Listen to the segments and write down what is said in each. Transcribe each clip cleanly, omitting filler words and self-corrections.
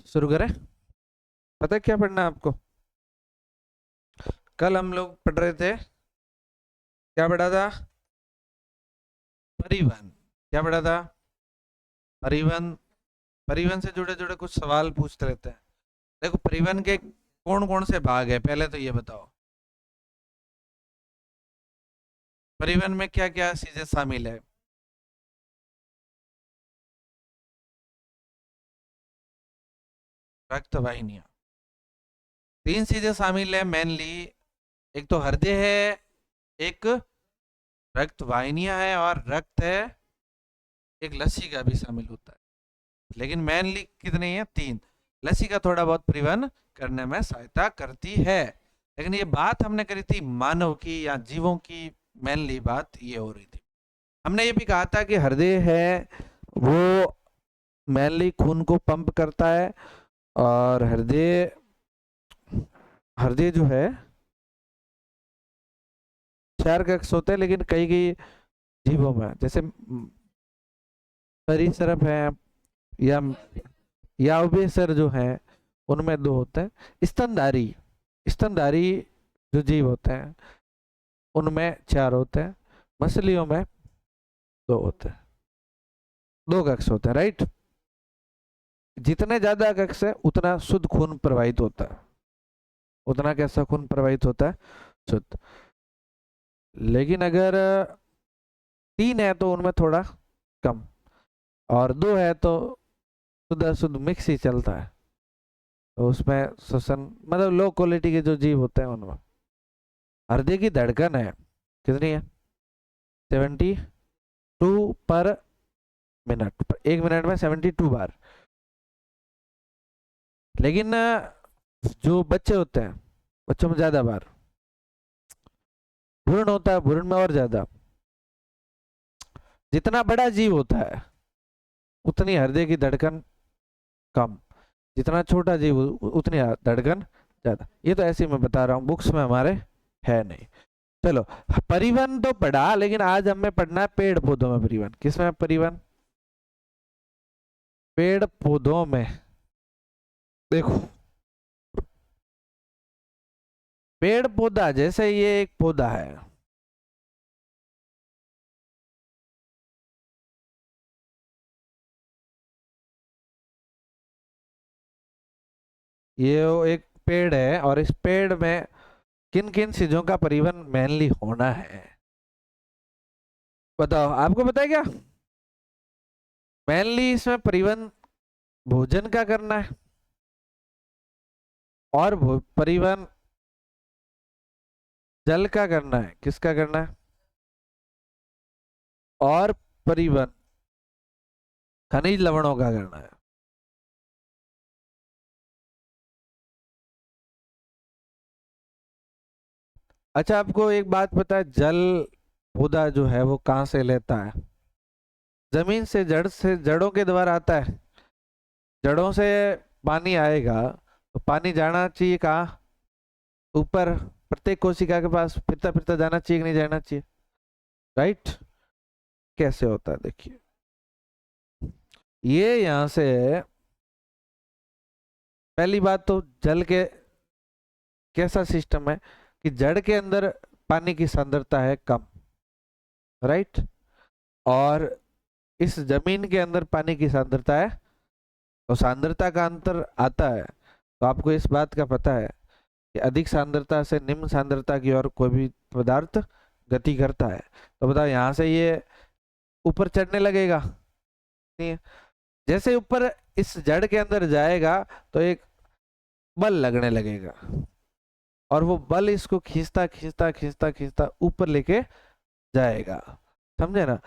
शुरू करें। पता है क्या पढ़ना है आपको? कल हम लोग पढ़ रहे थे, क्या पढ़ा था? परिवहन। क्या पढ़ा था? परिवहन। परिवहन से जुड़े जुड़े कुछ सवाल पूछते रहते हैं। देखो, परिवहन के कौन कौन से भाग है, पहले तो ये बताओ। परिवहन में क्या क्या चीजें शामिल है? रक्त वाहिनियां। तीन चीजें शामिल है मेनली। एक तो हृदय है, एक रक्त वाहिनियां है, और रक्त है, एक लस्सी का भी शामिल होता है। लेकिन मेनली कितनी है? तीन। लस्सी का थोड़ा बहुत परिवहन करने में सहायता करती है। लेकिन ये बात हमने करी थी मानव की या जीवों की। मेनली बात ये हो रही थी। हमने ये भी कहा था कि हृदय है वो मेनली खून को पंप करता है। और हृदय हृदय जो है, चार कक्ष होते हैं, लेकिन कई कई जीवों में, जैसे परिसरप है या याउबेसर जो है, उनमें दो होते हैं। स्तनधारी स्तनधारी जो जीव होते हैं उनमें चार होते हैं। मछलियों में दो होते हैं। दो कक्ष होते हैं, राइट। जितने ज्यादा कक्ष है उतना शुद्ध खून प्रवाहित होता है। उतना कैसा खून प्रवाहित होता है? शुद्ध। लेकिन अगर तीन है तो उनमें थोड़ा कम, और दो है तो शुद्ध अशुद्ध मिक्स ही चलता है। तो उसमें श्वसन, मतलब लो क्वालिटी के जो जीव होते हैं उनमें। हृदय की धड़कन है कितनी है? 72 पर मिनट। एक मिनट में 72 बार। लेकिन जो बच्चे होते हैं, बच्चों में ज्यादा बार। भ्रूण होता है, भ्रूण में और ज्यादा। जितना बड़ा जीव होता है उतनी हृदय की धड़कन कम, जितना छोटा जीव उतनी धड़कन ज्यादा। ये तो ऐसे ही मैं बता रहा हूँ, बुक्स में हमारे है नहीं। चलो, परिवहन तो पढ़ा, लेकिन आज हमें पढ़ना है पेड़ पौधों में परिवहन। किसमें परिवहन? पेड़ पौधों में। देखो, पेड़ पौधा, जैसे ये एक पौधा है, ये वो एक पेड़ है, और इस पेड़ में किन किन चीजों का परिवहन मेनली होना है? बताओ, आपको पता है क्या? मेनली इसमें परिवहन भोजन का करना है, और परिवहन जल का करना है। किसका करना है? और परिवहन खनिज लवणों का करना है। अच्छा, आपको एक बात पता है, जल पौधा जो है वो कहाँ से लेता है? जमीन से, जड़ से, जड़ों के द्वारा आता है। जड़ों से पानी आएगा तो पानी जाना चाहिए कहाँ? ऊपर। प्रत्येक कोशिका के पास फिरता फिरता जाना चाहिए कि नहीं जाना चाहिए? राइट। कैसे होता है देखिए, ये यहां से, पहली बात तो जल के कैसा सिस्टम है कि जड़ के अंदर पानी की सांद्रता है कम, राइट। और इस जमीन के अंदर पानी की सांद्रता है, तो सांद्रता का अंतर आता है। तो आपको इस बात का पता है कि अधिक सांद्रता से निम्न सांद्रता की ओर कोई भी पदार्थ गति करता है। तो बताओ, यहाँ से ये ऊपर चढ़ने लगेगा? नहीं। जैसे ऊपर इस जड़ के अंदर जाएगा तो एक बल लगने लगेगा, और वो बल इसको खींचता खींचता खींचता खींचता ऊपर लेके जाएगा। समझे ना?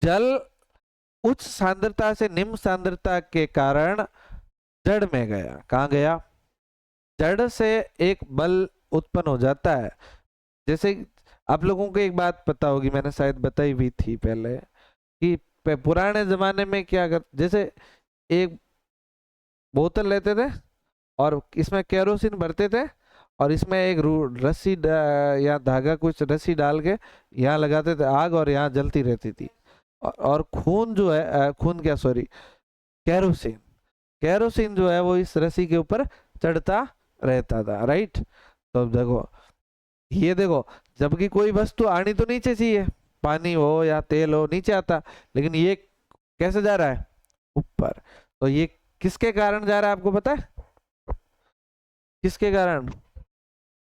जल उच्च सांद्रता से निम्न सांद्रता के कारण जड़ में गया। कहाँ गया? जड़ से एक बल उत्पन्न हो जाता है। जैसे आप लोगों को एक बात पता होगी, मैंने शायद बताई भी थी पहले, कि पुराने जमाने में क्या कर, जैसे एक बोतल लेते थे और इसमें केरोसिन भरते थे, और इसमें एक रस्सी या धागा, कुछ रस्सी डाल के यहाँ लगाते थे आग, और यहाँ जलती रहती थी। और खून जो है, खून क्या, सॉरी, केरोसिन। केरोसिन जो है वो इस रस्सी के ऊपर चढ़ता रहता था, राइट। तो अब देखो, ये देखो, जबकि कोई वस्तु आनी तो नीचे चाहिए, पानी हो या तेल हो नीचे आता, लेकिन ये कैसे जा रहा है, ऊपर। तो ये किसके कारण जा रहा है आपको पता है, किसके कारण?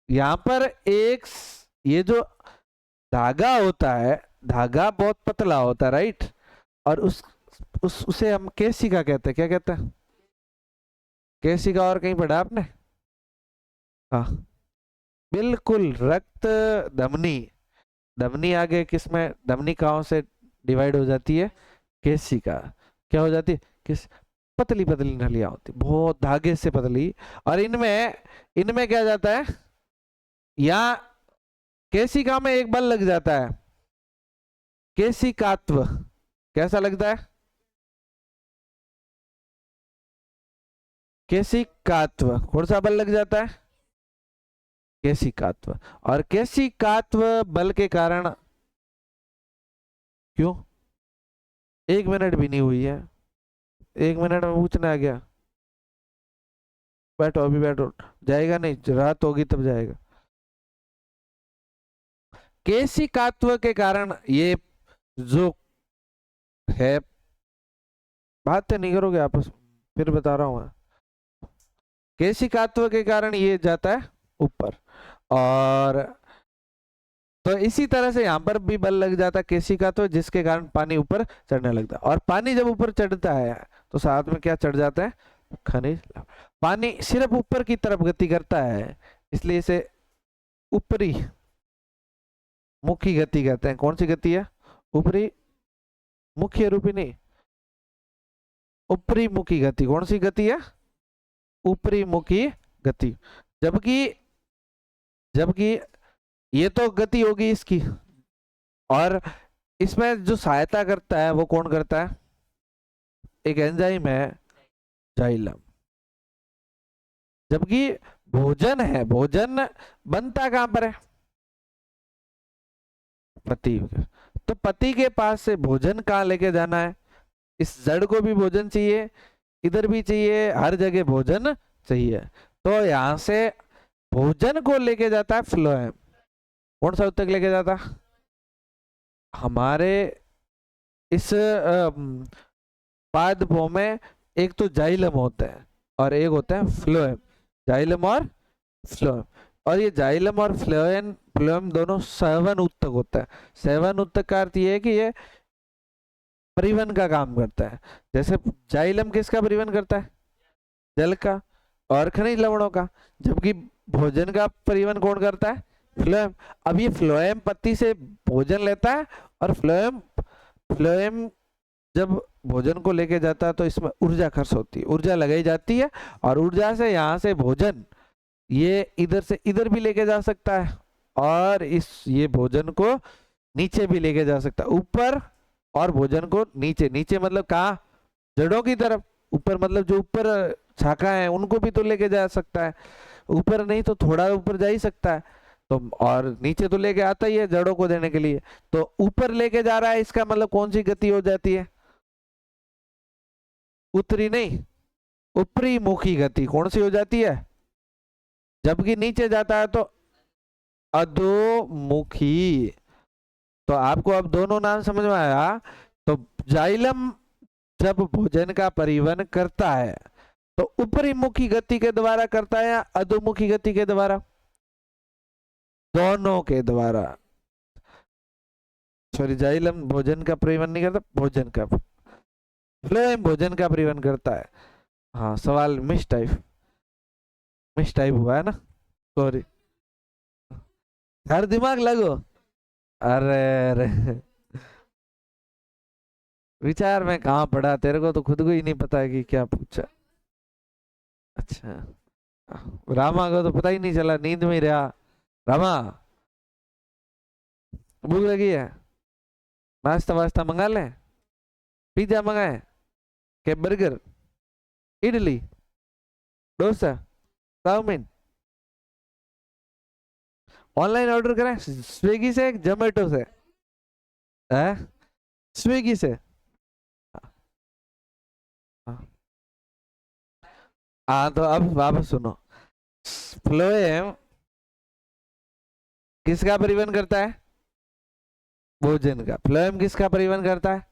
यहाँ पर ये जो धागा होता है, धागा बहुत पतला होता है, राइट। और उसे हम केशिका कहते हैं, क्या कहते हैं, केशिका। और कहीं पढ़ा आपने? हाँ, बिल्कुल, रक्त धमनी। धमनी आगे किसमें, धमनी कहाँ से डिवाइड हो जाती है, केशिका। क्या हो जाती है, किस, पतली पतली नलियां होती, बहुत धागे से पतली। और इनमें इनमें क्या जाता है, यहाँ केशिका में एक बल लग जाता है, केशिकात्व। कैसा लगता है, केशिकात्व। कौन सा बल लग जाता है, केशिकात्व। और केशिकात्व बल के कारण, क्यों, 1 मिनट भी नहीं हुई है, 1 मिनट में पूछना आ गया। बैठो, अभी बैठो, जाएगा नहीं, रात होगी तब जाएगा। केशिकात्व के कारण ये जो है, बातें नहीं करोगे आपस में, फिर बता रहा हूं मैं। केशिकात्व के कारण ये जाता है ऊपर। और तो इसी तरह से यहाँ पर भी बल लग जाता है केशिकात्व, जिसके कारण पानी ऊपर चढ़ने लगता है। और पानी जब ऊपर चढ़ता है तो साथ में क्या चढ़ जाता है, खनिज लवण। पानी सिर्फ ऊपर की तरफ गति करता है, इसलिए इसे ऊपरी मुखी गति कहते हैं। कौन सी गति है, ऊपरी, मुख्य रूपी नहीं, ऊपरी मुखी गति। कौन सी गति है, ऊपरी मुखी गति। जबकि जबकि ये तो गति होगी इसकी, और इसमें जो सहायता करता है वो कौन करता है, एक एंजाइम है, जाइलम। जबकि भोजन है, भोजन बनता कहां पर है, पति। तो पति के पास से भोजन कहाँ लेके जाना है, इस जड़ को भी भोजन चाहिए, इधर भी चाहिए, हर जगह भोजन चाहिए। तो यहां से भोजन को लेके जाता है फ्लोएम। कौन सा उत्तक लेके जाता, हमारे इस पादपों में एक तो जाइलम होता है और एक होता है फ्लोएम, जाइलम और फ्लोएम। और ये जाइलम और फ्लोएम फ्लोएम दोनों सेवन उत्तक होता है। सेवन उत्तक का अर्थ ये है कि ये परिवहन का काम करता है। जैसे जाइलम किसका परिवहन करता है, जल का और खनिज लवणों का। जबकि भोजन का परिवहन कौन करता है, फ्लोएम। अब ये फ्लोएम पत्ती से भोजन लेता है, और फ्लोएम फ्लोएम जब भोजन को लेके जाता है तो इसमें ऊर्जा खर्च होती है, ऊर्जा लगाई जाती है। और ऊर्जा से यहाँ से भोजन ये इधर से इधर भी लेके जा सकता है, और ये भोजन को नीचे भी लेके जा सकता है, ऊपर। और भोजन को नीचे, नीचे मतलब कहाँ, जड़ों की तरफ। ऊपर मतलब जो ऊपर शाखा है उनको भी तो लेके जा सकता है, ऊपर नहीं तो थोड़ा ऊपर जा ही सकता है। तो और नीचे तो लेके आता ही है जड़ों को देने के लिए। तो ऊपर लेके जा रहा है, इसका मतलब कौन सी गति हो जाती है, उत्तरी नहीं, ऊपरी मुखी गति। कौन सी हो जाती है, जबकि नीचे जाता है तो अधोमुखी। तो आपको अब दोनों नाम समझ में आया। तो जाइलम जब भोजन का परिवहन करता है तो ऊपरी मुखी गति के द्वारा करता है या अधोमुखी गति के द्वारा, दोनों के द्वारा। सॉरी, जाइलम भोजन का परिवहन नहीं करता, भोजन का, फ्लोएम भोजन का परिवहन करता है। हाँ, सवाल मिस टाइप हुआ है ना, सॉरी। हर दिमाग लगो, अरे अरे विचार में कहाँ पढ़ा, तेरे को तो खुद को ही नहीं पता है कि क्या पूछा। अच्छा, रामा को तो पता ही नहीं चला, नींद में ही रहा। रामा, भूख लगी है, नाश्ता वास्ता मंगा ले, पिज्जा मंगाए के, burger, idli, dosa, chowmein, online order करें स्विगी से, जोमेटो से, है स्विगी से। हाँ, हाँ तो अब वापस सुनो। फ्लोएम किसका परिवहन करता है? भोजन का। फ्लोएम किसका परिवहन करता है?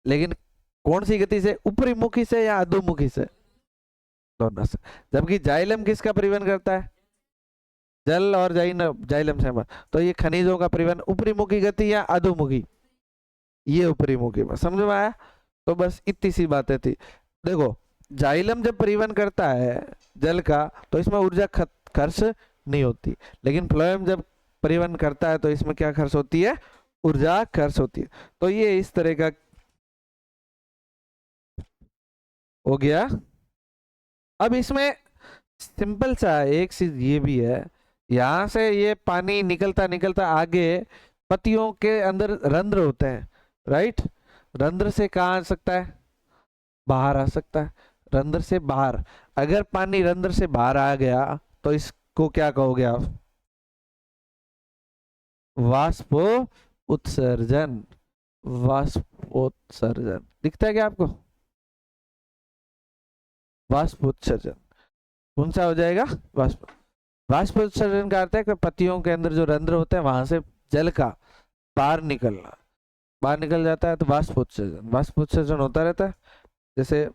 लेकिन कौन सी गति से, ऊपरी मुखी से या अधोमुखी से? दोनों से। जबकि जाइलम किसका परिवहन करता है? जल और जाइलम से तो ये खनिजों का परिवहन ऊपरी मुखी गति या अधोमुखी? ये ऊपरी मुखी में। समझ में आया? तो बस इतनी सी बातें थी। देखो, जाइलम जब परिवहन करता है जल का तो इसमें ऊर्जा खर्च नहीं होती, लेकिन फ्लोएम जब परिवहन करता है तो इसमें क्या खर्च होती है? ऊर्जा खर्च होती है। तो ये इस तरह का हो गया। अब इसमें सिंपल सा एक चीज ये भी है, यहां से ये पानी निकलता निकलता आगे पत्तियों के अंदर रंध्र होते हैं, राइट? रंध्र से कहाँ आ सकता है? बाहर आ सकता है। रंध्र से बाहर। अगर पानी रंध्र से बाहर आ गया तो इसको क्या कहोगे आप? वाष्प उत्सर्जन। वाष्पोत्सर्जन दिखता है क्या आपको? वाष्प उत्सर्जन कौन सा हो जाएगा? वाष्प। वाष्प उत्सर्जन का अर्थ है कि पत्तियों के अंदर जो रंध्र होते हैं वहां से जल का बाहर निकलना। बाहर निकल जाता है तो वाष्प उत्सर्जन। वाष्प उत्सर्जन होता रहता है। जैसे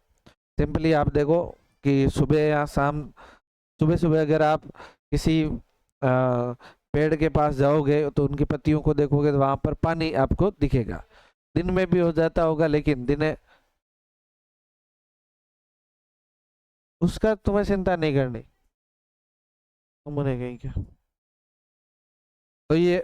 सिंपली आप देखो कि सुबह या शाम, सुबह सुबह अगर आप किसी पेड़ के पास जाओगे तो उनकी पत्तियों को देखोगे तो वहां पर पानी आपको दिखेगा। दिन में भी हो जाता होगा, लेकिन दिन उसका तुम्हें चिंता नहीं करनी। तुमने कहीं क्या, तो ये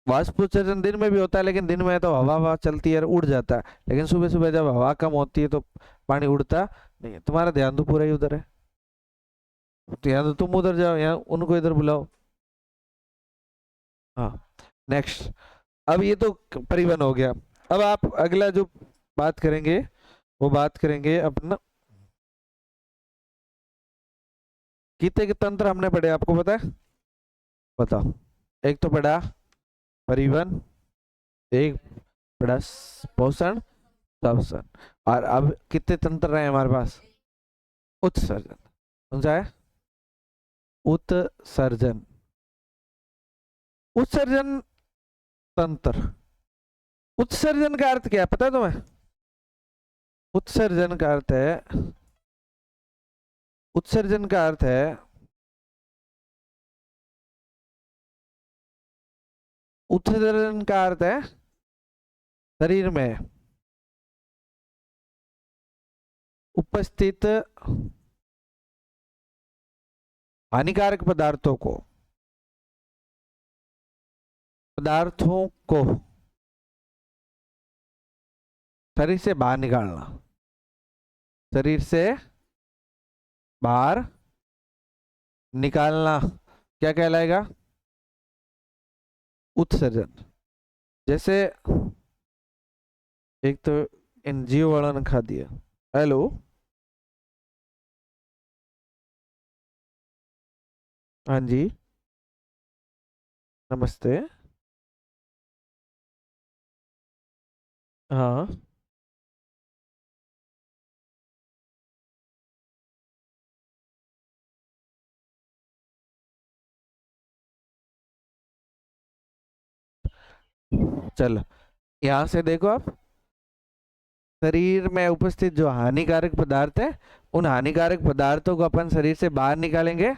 वाष्प उत्सर्जन दिन में भी होता है, लेकिन दिन में तो हवा हवा चलती है और उड़ जाता है, लेकिन सुबह सुबह जब हवा कम होती है तो पानी उड़ता नहीं है। तुम्हारा ध्यान तो पूरा ही उधर है, तो या तो तुम उधर जाओ या उनको इधर बुलाओ। हाँ, नेक्स्ट। अब ये तो परिवहन हो गया। अब आप अगला जो बात करेंगे वो बात करेंगे अपना, कितने के तंत्र हमने पढ़े आपको पता है? बताओ। एक तो पढ़ा परिवहन, एक पढ़ा पोषण, श्वसन, और अब कितने तंत्र रहे हमारे पास? उत्सर्जन। कौन सा है? उत्सर्जन। उत्सर्जन तंत्र। उत्सर्जन का अर्थ क्या है पता है तुम्हें? उत्सर्जन का अर्थ है, उत्सर्जन का अर्थ है, उत्सर्जन का अर्थ है शरीर में उपस्थित हानिकारक पदार्थों को शरीर से बाहर निकालना। शरीर से बाहर निकालना क्या कहलाएगा? उत्सर्जन। जैसे एक तो एनजीओ वाला ने खा दिया। हेलो, हाँ जी, नमस्ते। हाँ, चलो यहाँ से देखो आप, शरीर में उपस्थित जो हानिकारक पदार्थ है उन हानिकारक पदार्थों को अपन शरीर से बाहर निकालेंगे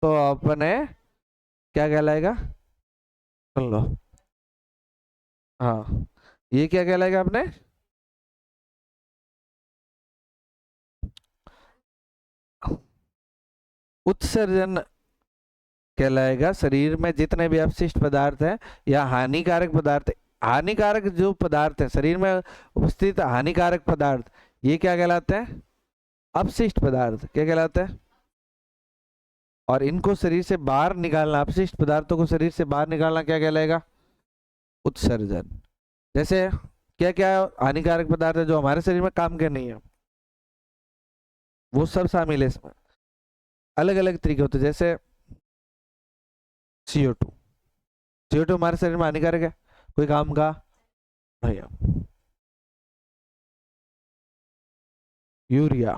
तो अपने क्या कहलाएगा? सुन लो। हाँ, ये क्या कहलाएगा अपने? उत्सर्जन कहलाएगा। शरीर में जितने भी अपशिष्ट पदार्थ हैं या हानिकारक पदार्थ, हानिकारक जो पदार्थ है शरीर में उपस्थित हानिकारक पदार्थ, ये क्या कहलाते हैं? अपशिष्ट पदार्थ। क्या कहलाते हैं? और इनको शरीर से बाहर निकालना, अपशिष्ट पदार्थों को शरीर से बाहर निकालना क्या कहलाएगा? उत्सर्जन। जैसे क्या क्या हानिकारक पदार्थ है जो हमारे शरीर में काम के नहीं है, वो सब शामिल है इसमें। अलग अलग तरीके होते हैं। जैसे CO2। CO2 हमारे शरीर में हानिकारक है, कोई काम का नहीं है। यूरिया,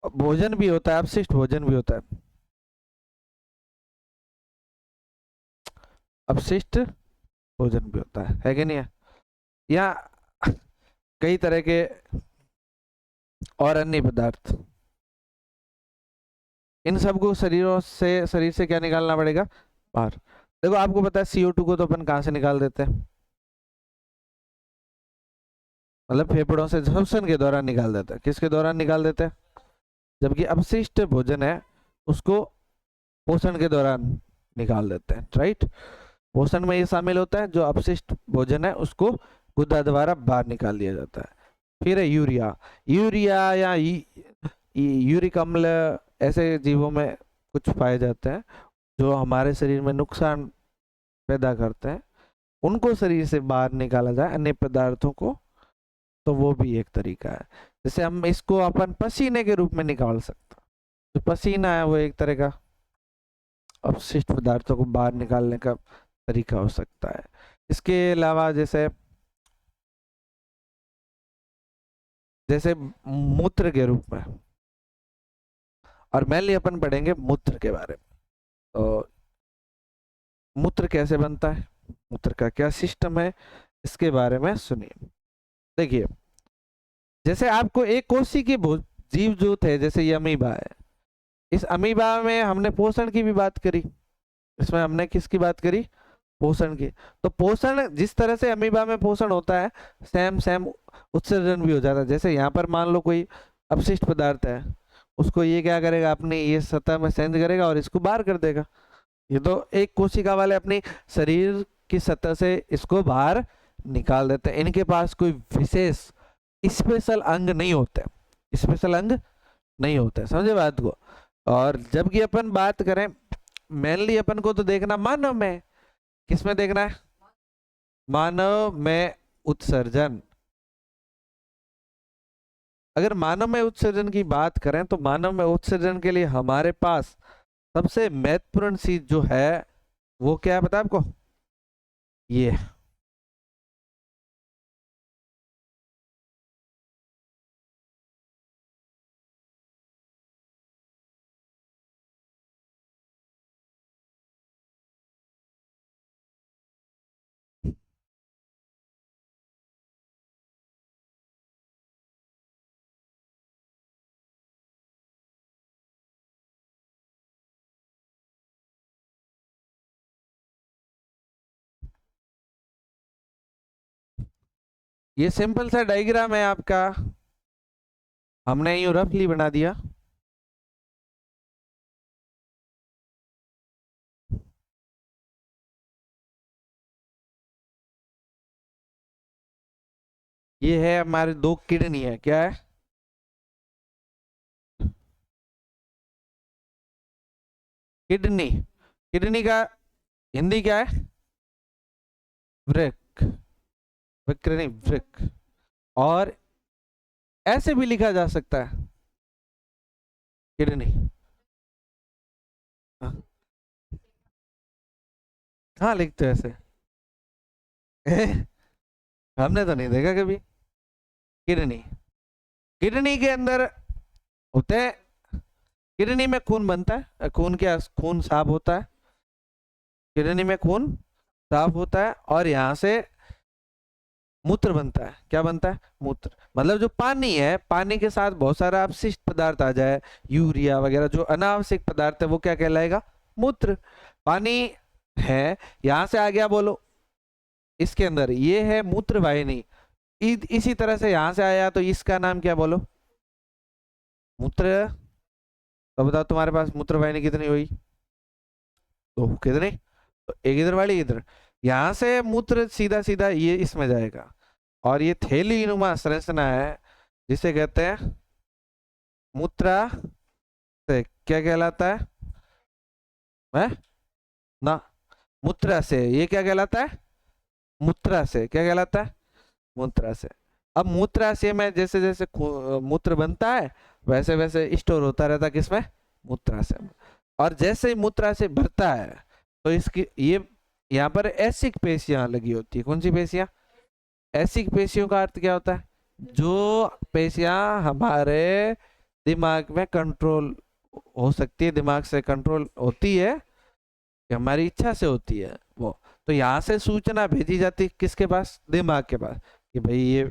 भोजन भी होता है, अपशिष्ट भोजन भी होता है। अपशिष्ट भोजन भी होता है कि नहीं है? या कई तरह के और अन्य पदार्थ, इन सबको शरीर से क्या निकालना पड़ेगा? बाहर। देखो आपको पता है CO2 को तो अपन कहाँ से निकाल देते हैं? मतलब फेफड़ों से श्वसन के दौरान निकाल देते हैं। किसके दौरान निकाल देते हैं? जबकि अपशिष्ट भोजन है उसको पोषण के दौरान निकाल देते हैं, राइट। पोषण में ये शामिल होता है, जो अपशिष्ट भोजन है उसको गुदा द्वारा बाहर निकाल दिया जाता है। फिर है यूरिया। यूरिया या यूरिक अम्ल ऐसे जीवों में कुछ पाए जाते हैं जो हमारे शरीर में नुकसान पैदा करते हैं, उनको शरीर से बाहर निकाला जाए अन्य पदार्थों को, तो वो भी एक तरीका है। जैसे हम इसको अपन पसीने के रूप में निकाल सकते हैं। तो पसीना है वो एक तरह का अपशिष्ट पदार्थों को बाहर निकालने का तरीका हो सकता है। इसके अलावा जैसे जैसे मूत्र के रूप में, और मेनली अपन पढ़ेंगे मूत्र के बारे में। तो मूत्र कैसे बनता है, मूत्र का क्या सिस्टम है, इसके बारे में सुनिए। देखिए, जैसे आपको एक कोशिकीय के जीव जो थे, जैसे ये अमीबा है, इस अमीबा में हमने पोषण की भी बात करी। इसमें हमने किसकी बात करी? पोषण की। तो पोषण जिस तरह से अमीबा में पोषण होता है, सेम सेम उत्सर्जन भी हो जाता है। जैसे यहाँ पर मान लो कोई अपशिष्ट पदार्थ है, उसको ये क्या करेगा, अपनी ये सतह में सेंस करेगा और इसको बाहर कर देगा। ये तो एक कोशिका वाले अपनी शरीर की सतह से इसको बाहर निकाल देते हैं। इनके पास कोई विशेष स्पेशल अंग नहीं होते, स्पेशल अंग नहीं होते, समझे बात को। और जबकि अपन बात करें मेनली अपन को तो देखना मानव में, किसमें देखना है? मानव में उत्सर्जन। अगर मानव में उत्सर्जन की बात करें तो मानव में उत्सर्जन के लिए हमारे पास सबसे महत्वपूर्ण चीज जो है वो क्या है, पता है आपको? ये ये सिंपल सा डायग्राम है आपका, हमने यूं रफली बना दिया। ये है हमारे दो किडनी है, क्या है? किडनी। किडनी का हिंदी क्या है? वृक्क। वृक्क नहीं, वृक्क। और ऐसे भी लिखा जा सकता है किडनी। हाँ, हाँ लिखते हैं ऐसे। हमने तो नहीं देखा कभी। किडनी, किडनी के अंदर होते हैं, किडनी में खून बनता है, खून क्या, खून साफ होता है, किडनी में खून साफ होता है और यहाँ से मूत्र बनता है। क्या बनता है? मूत्र। मतलब जो पानी है, पानी के साथ बहुत सारा अपशिष्ट पदार्थ आ जाए, यूरिया वगैरह जो अनावश्यक पदार्थ है, वो क्या कहलाएगा? मूत्र। पानी है, यहां से आ गया, बोलो इसके अंदर ये है मूत्र वाहिनी। इसी तरह से यहां से आया तो इसका नाम क्या, बोलो? मूत्र। तो बताओ तुम्हारे पास मूत्र वाहिनी कितनी हुई? दो। कितनी? तो एक इधर वाली, इधर। यहां से मूत्र सीधा सीधा ये इसमें जाएगा, और ये थैली नुमा संरचना है जिसे कहते हैं मूत्राशय। क्या कहलाता है? है ना, मूत्राशय। ये क्या कहलाता है? मूत्राशय। क्या कहलाता है? मूत्राशय। अब मूत्राशय में जैसे जैसे मूत्र बनता है वैसे वैसे स्टोर होता रहता है, किसमें? मूत्राशय में। और जैसे ही मूत्राशय भरता है तो इसकी ये यहाँ पर ऐसिक पेशियां लगी होती है। कौन सी पेशियां? ऐसिक पेशियों का अर्थ क्या होता है? जो पेशियां हमारे दिमाग में कंट्रोल हो सकती है, दिमाग से कंट्रोल होती है कि हमारी इच्छा से होती है वो। तो यहाँ से सूचना भेजी जाती है किसके पास? दिमाग के पास, कि भाई ये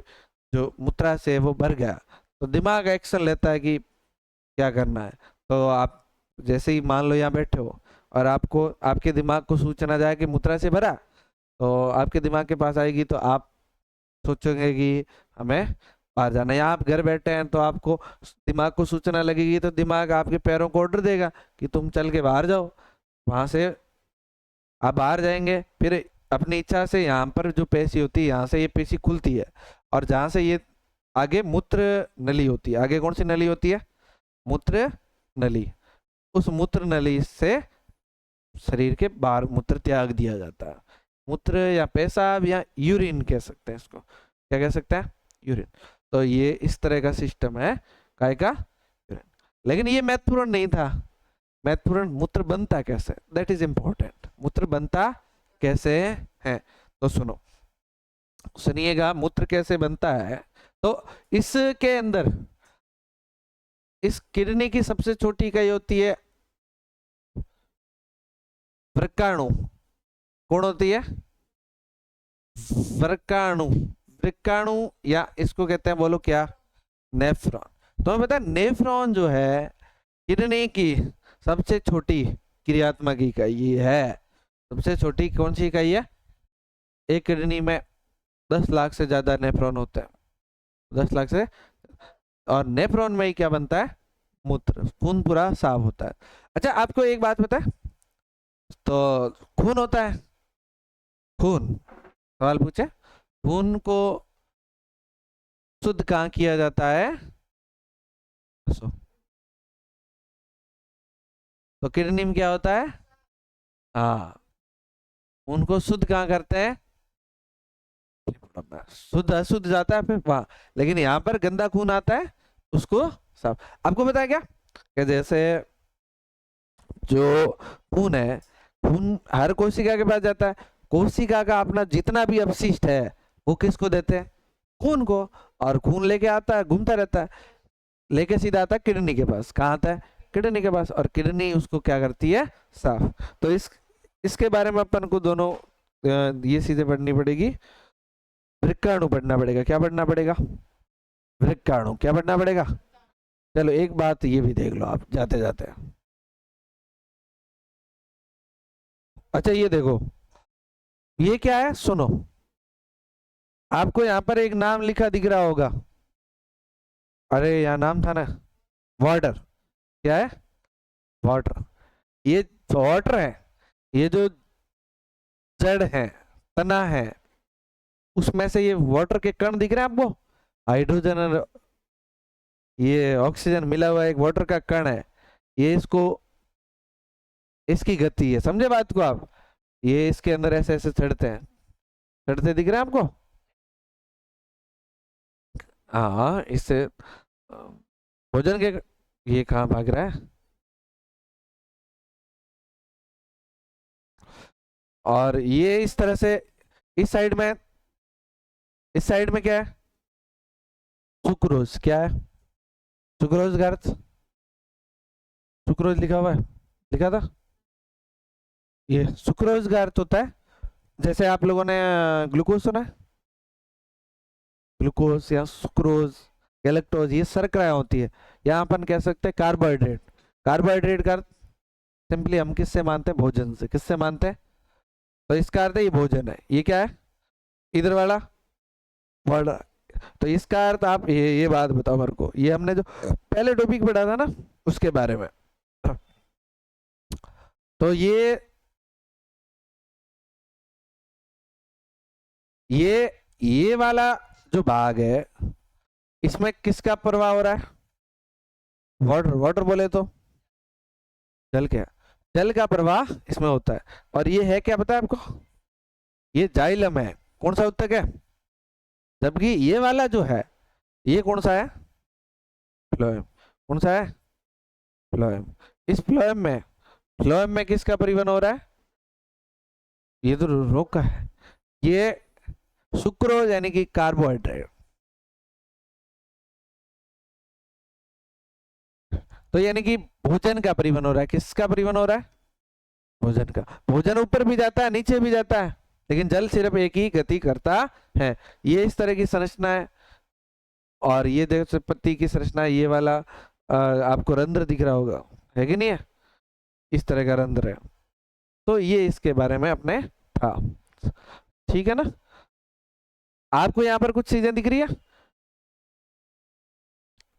जो मूत्राशय है वो भर गया। तो दिमाग एक्शन लेता है कि क्या करना है। तो आप जैसे ही मान लो यहाँ बैठे हो और आपको, आपके दिमाग को सूचना जाए कि मूत्राशय भरा, तो आपके दिमाग के पास आएगी, तो आप सोचोगे कि हमें बाहर जाना है। या आप घर बैठे हैं तो आपको दिमाग को सूचना लगेगी, तो दिमाग आपके पैरों को ऑर्डर देगा कि तुम चल के बाहर जाओ। वहां से आप बाहर जाएंगे, फिर अपनी इच्छा से यहाँ पर जो पेशी होती है, यहाँ से ये पेशी खुलती है, और जहाँ से ये आगे मूत्र नली होती है। आगे कौन सी नली होती है? मूत्र नली। उस मूत्र नली से शरीर के बाहर मूत्र त्याग दिया जाता है। मूत्र या पेशाब या यूरिन कह सकते हैं इसको। क्या कह सकते हैं? यूरिन। तो ये इस तरह का सिस्टम है काय का? यूरिन। लेकिन ये महत्वपूर्ण नहीं था। महत्वपूर्ण मूत्र बनता कैसे, दैट इज इंपॉर्टेंट। मूत्र बनता कैसे है, तो सुनो, सुनिएगा मूत्र कैसे बनता है। तो इसके अंदर, इस किडनी की सबसे छोटी इकाई होती है वृक्काणु। कौन होती है? वृक्काणु। वृक्काणु, या इसको कहते हैं, बोलो क्या? नेफ्रॉन। तो हमें पता है नेफ्रॉन जो है किडनी की सबसे छोटी क्रियात्मक इकाई है। सबसे छोटी कौन सी इकाई है? एक किडनी में 10 लाख से ज्यादा नेफ्रॉन होते हैं, 10 लाख से। और नेफ्रॉन में ही क्या बनता है? मूत्र। खून पूरा साफ होता है। अच्छा, आपको एक बात पता है, तो खून होता है, खून, सवाल पूछे, खून को शुद्ध कहाँ किया जाता है? तो किडनी में क्या होता है? हाँ, उनको शुद्ध कहाँ करते हैं? शुद्ध अशुद्ध जाता है फिर वहां। लेकिन यहाँ पर गंदा खून आता है, उसको साफ। आपको पता है क्या कि जैसे जो खून है, खून हर कोशिका के पास जाता है। कोशिका का अपना जितना भी अपशिष्ट है वो किसको देते हैं? खून को। और खून लेके आता है, घूमता रहता है, लेके सीधा आता है किडनी के पास। कहाँ आता है? किडनी के पास। और किडनी उसको क्या करती है? साफ। तो इसके बारे में अपन को दोनों ये चीजें पढ़नी पड़ेगी। वृक्काणु पढ़ना पड़ेगा। क्या पढ़ना पड़ेगा? वृक्काणु। क्या पढ़ना पड़ेगा? चलो एक बात ये भी देख लो आप जाते जाते। अच्छा ये देखो, ये क्या है? सुनो, आपको यहाँ पर एक नाम लिखा दिख रहा होगा। अरे यहाँ नाम था ना, वाटर। क्या है? वाटर। ये वाटर है, ये जो जड़ है, तना है, उसमें से ये वाटर के कण दिख रहे हैं आपको? हाइड्रोजन और ये ऑक्सीजन मिला हुआ एक वाटर का कण है। ये इसको, इसकी गति है, समझे बात को आप? ये इसके अंदर ऐसे ऐसे चढ़ते हैं, चढ़ते दिख रहे हैं आपको? हाँ, इससे भोजन के, ये कहाँ भाग रहा है? और ये इस तरह से, इस साइड में, इस साइड में क्या है? सुक्रोज। क्या है? सुक्रोज का अर्थ, सुक्रोज लिखा हुआ है, लिखा था। ये सुक्रोज का अर्थ होता है, जैसे आप लोगों ने ग्लूकोज सुना है, ग्लूकोज या सुक्रोज, गैलेक्टोज, ये शर्करा होती है। यहाँ अपन कह सकते हैं कार्बोहाइड्रेट। कार्बोहाइड्रेट का अर्थ सिंपली हम किससे मानते हैं? भोजन से। किससे मानते हैं? तो इसका अर्थ है ये भोजन है। ये क्या है? इधर वाला वर्ड। तो इसका अर्थ आप ये बात बताओ मेरे को, ये हमने जो पहले टॉपिक पढ़ा था ना उसके बारे में। तो ये वाला जो भाग है, इसमें किसका प्रवाह हो रहा है? वाटर। वाटर बोले तो जल। क्या? जल का प्रवाह इसमें होता है। और ये है क्या पता है आपको? ये जाइलम है। कौन सा उत्तक है? जबकि ये वाला जो है, ये कौन सा है? फ्लोएम। कौन सा है? फ्लोएम। इस फ्लोएम में किसका परिवहन हो रहा है? ये तो रोग का है। ये सुक्रोज यानी कि कार्बोहाइड्रेट। तो यानी कि भोजन का परिवहन हो रहा है, किसका परिवहन हो रहा है? भोजन का। भोजन ऊपर भी जाता है नीचे भी जाता है, लेकिन जल सिर्फ एक ही गति करता है। ये इस तरह की संरचना है। और ये देखो पत्ती की संरचना है, ये वाला आपको रंध्र दिख रहा होगा, है कि नहीं है? इस तरह का रंध्र है। तो ये इसके बारे में अपने था। ठीक है ना? आपको यहाँ पर कुछ चीजें दिख रही है?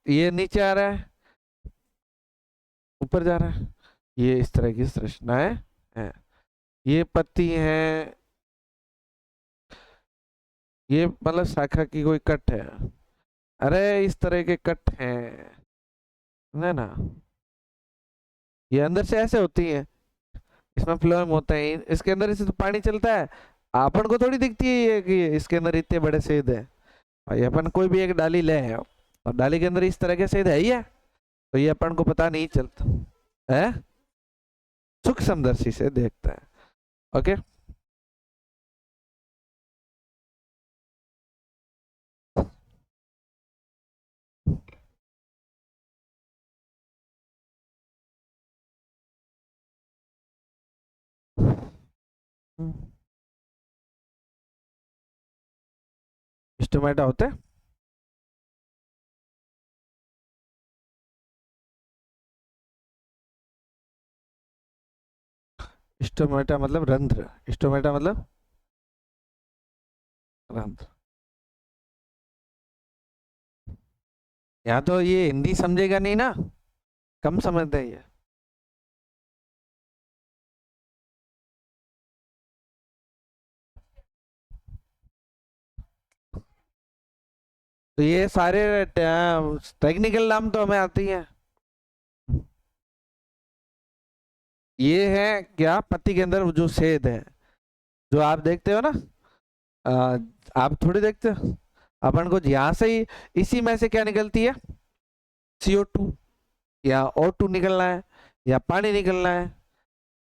ये नीचे आ रहा है, ऊपर जा रहा है, ये इस तरह की संरचनाएं हैं। ये पत्ती है, ये मतलब शाखा की कोई कट है। अरे इस तरह के कट हैं, है ना? ये अंदर से ऐसे होती है, इसमें फ्लोएम होते हैं, इसके अंदर से तो पानी चलता है। अपन को थोड़ी दिखती है ये कि इसके अंदर इतने बड़े छेद है। भाई अपन कोई भी एक डाली ले और डाली के अंदर इस तरह के छेद है ही है, तो ये अपन को पता नहीं चलता है, सूक्ष्मदर्शी से देखता है। ओके। स्टोमेटा होते हैं। स्टोमेटा मतलब रंध्र, स्टोमेटा मतलब रंध्र। यहाँ तो ये हिंदी समझेगा नहीं ना, कम समझते हैं ये। तो ये सारे टेक्निकल नाम तो हमें आती हैं। ये है क्या, पत्ती के अंदर जो छेद है, जो आप देखते हो ना, आ, आप थोड़ी देखते हो। अपन को यहाँ से ही इसी में से क्या निकलती है, CO2 या O2 निकलना है या पानी निकलना है,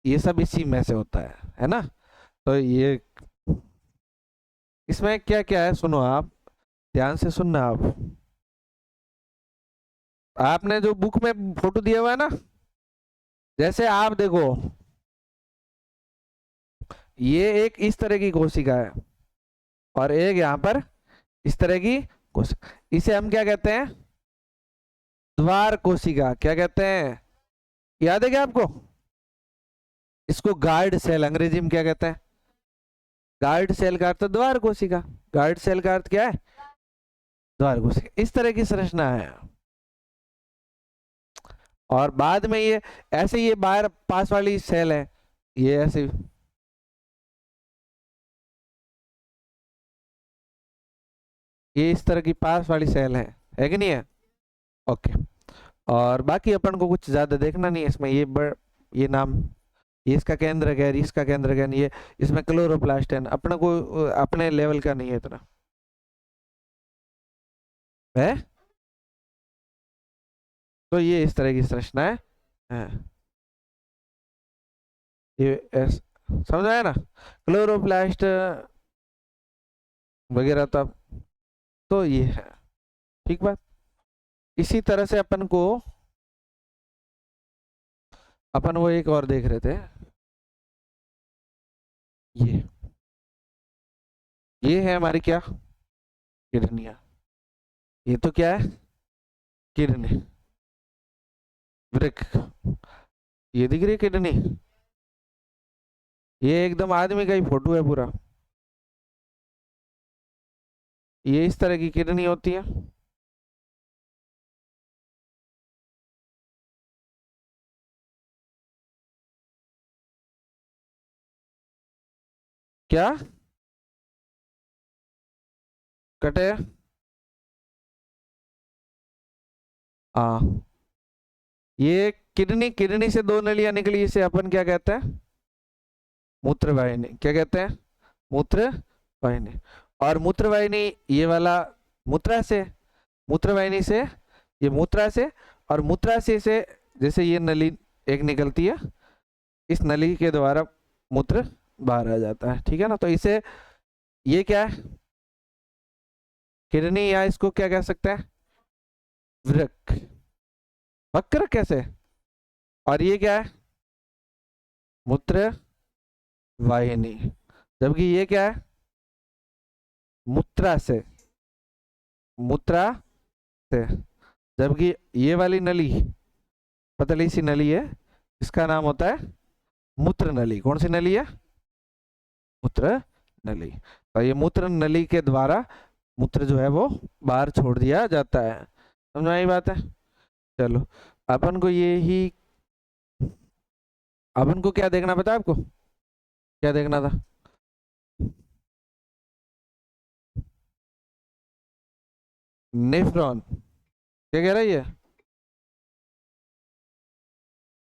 ये सब इसी में से होता है ना? तो ये इसमें क्या क्या है सुनो आप, ध्यान से सुनना आप। आपने जो बुक में फोटो दिया हुआ है ना, जैसे आप देखो, ये एक इस तरह की कोशिका है और एक यहाँ पर इस तरह की कोशिका, इसे हम क्या कहते हैं? द्वार कोशिका। क्या कहते हैं, याद है क्या आपको? इसको गार्ड सेल अंग्रेजी में क्या कहते हैं? गार्ड सेल का अर्थ द्वार कोशिका। गार्ड सेल का अर्थ क्या है? द्वार कोशिका। इस तरह की संरचना है। और बाद में ये ऐसे, ये बाहर पास वाली सेल है, ये ऐसे, ये इस तरह की पास वाली सेल है कि नहीं है? ओके। और बाकी अपन को कुछ ज्यादा देखना नहीं है इसमें। ये नाम, ये इसका केंद्र है, इसका केंद्र है, ये इसमें क्लोरोप्लास्ट है, अपने को अपने लेवल का नहीं है इतना है। तो ये इस तरह की संरचना है। समझ आया ना, क्लोरोप्लास्ट वगैरह। तो ये है, ठीक बात। इसी तरह से अपन वो एक और देख रहे थे, ये ये है हमारी क्या, किडनियां। ये तो क्या है, किडनी, वृक्क। ये दिख रही है किडनी, ये एकदम आदमी का ही फोटो है पूरा। ये इस तरह की किडनी होती है। क्या कटे? हाँ, ये किडनी, किडनी से दो नलियां निकली, इसे अपन क्या कहते हैं? मूत्र वाहिनी। क्या कहते हैं? मूत्र वाहिनी। और मूत्र वाहिनी, ये वाला मूत्रा से, मूत्र वाहिनी से, ये मूत्रा से, और मूत्राशय से जैसे ये नली एक निकलती है, इस नली के द्वारा मूत्र बाहर आ जाता है। ठीक है ना? तो इसे, ये क्या है, किडनी, या इसको क्या कह सकते हैं, वृक्क। वक्र कैसे? और ये क्या है? मूत्र वाहिनी। जबकि ये क्या है? मूत्रा से, मूत्रा से। जबकि ये वाली नली, पतली सी नली है, इसका नाम होता है मूत्र नली। कौन सी नली है? मूत्र नली। और ये मूत्र नली के द्वारा मूत्र जो है वो बाहर छोड़ दिया जाता है। समझ में आई बात है? चलो, अपन को ये ही, अपन को क्या देखना पता है आपको? क्या देखना था? नेफ्रॉन। क्या कह रही है?